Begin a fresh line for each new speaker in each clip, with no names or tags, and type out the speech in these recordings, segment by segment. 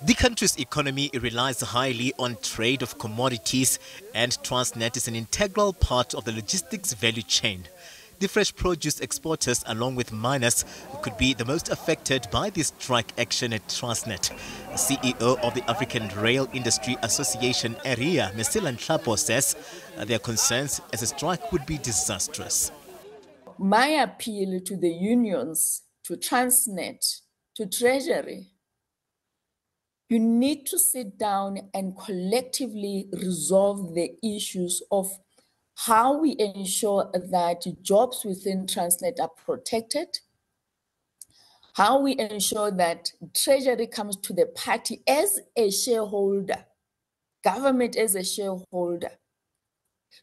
The country's economy relies highly on trade of commodities, and Transnet is an integral part of the logistics value chain. The fresh produce exporters, along with miners, could be the most affected by this strike action at Transnet. The CEO of the African Rail Industry Association, ARIA, Mesila Nhlapo, says their concerns as a strike would be disastrous.
My appeal to the unions, to Transnet, to Treasury, you need to sit down and collectively resolve the issues of how we ensure that jobs within Transnet are protected, how we ensure that Treasury comes to the party as a shareholder, government as a shareholder,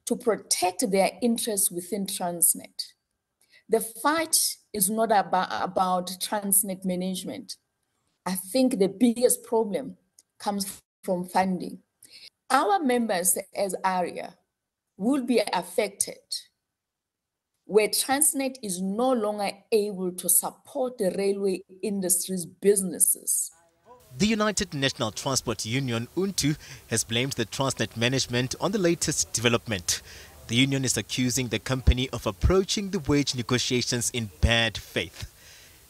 to protect their interests within Transnet. The fight is not about Transnet management. I think the biggest problem comes from funding. Our members as ARIA will be affected where Transnet is no longer able to support the railway industry's businesses.
The United National Transport Union, UNTU, has blamed the Transnet management on the latest development. The union is accusing the company of approaching the wage negotiations in bad faith.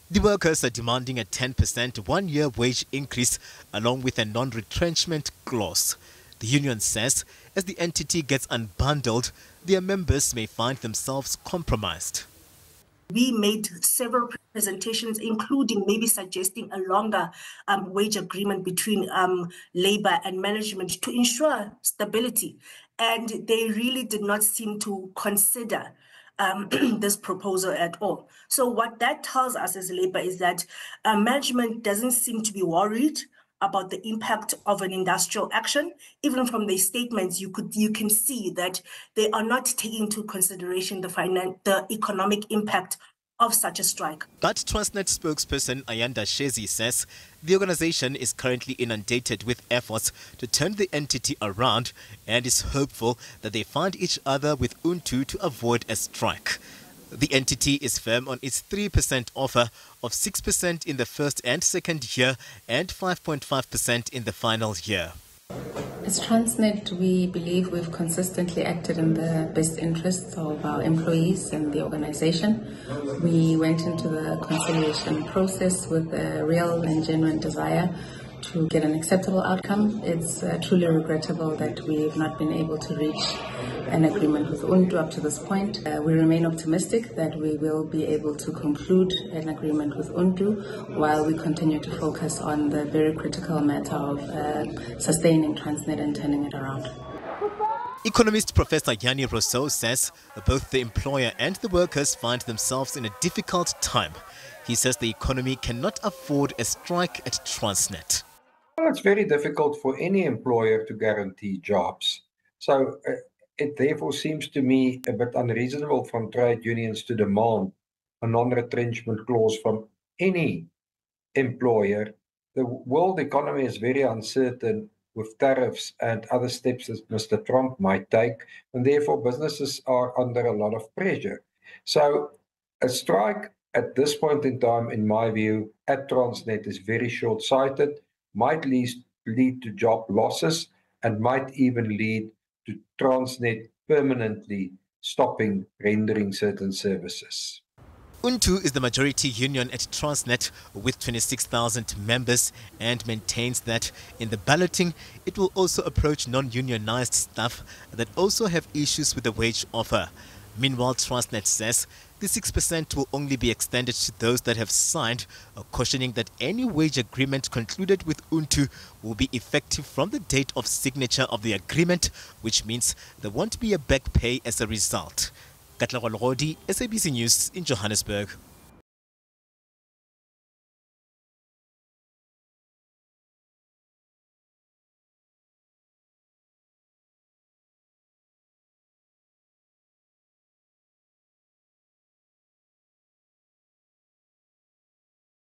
The workers are demanding a 10% one-year wage increase along with a non-retrenchment clause. The union says as the entity gets unbundled, their members may find themselves compromised.
We made several presentations, including maybe suggesting a longer wage agreement between labor and management to ensure stability. And they really did not seem to consider this proposal at all. So what that tells us as labor is that management doesn't seem to be worried about the impact of an industrial action. Even from the statements, you can see that they are not taking into consideration the economic impact of such a strike.
But Transnet spokesperson Ayanda Shezi says the organization is currently inundated with efforts to turn the entity around and is hopeful that they find each other with UNTU to avoid a strike. The entity is firm on its 3% offer of 6% in the first and second year and 5.5% in the final year.
As Transnet, we believe we've consistently acted in the best interests of our employees and the organization. We went into the conciliation process with a real and genuine desire to get an acceptable outcome. It's truly regrettable that we've not been able to reach an agreement with UNTU up to this point. We remain optimistic that we will be able to conclude an agreement with UNTU while we continue to focus on the very critical matter of sustaining Transnet and turning it around.
Economist Professor Yanni Rousseau says both the employer and the workers find themselves in a difficult time. He says the economy cannot afford a strike at Transnet.
Well, it's very difficult for any employer to guarantee jobs. So it therefore seems to me a bit unreasonable from trade unions to demand a non-retrenchment clause from any employer. The world economy is very uncertain with tariffs and other steps that Mr. Trump might take, and therefore businesses are under a lot of pressure. So a strike at this point in time, in my view, at Transnet is very short-sighted, might lead to job losses, and might even lead to Transnet permanently stopping rendering certain services.
UNTU is the majority union at Transnet with 26,000 members and maintains that in the balloting it will also approach non-unionized staff that also have issues with the wage offer. Meanwhile, Transnet says the 6% will only be extended to those that have signed, cautioning that any wage agreement concluded with UNTU will be effective from the date of signature of the agreement, which means there won't be a back pay as a result. Katlego Logodi, SABC News in Johannesburg.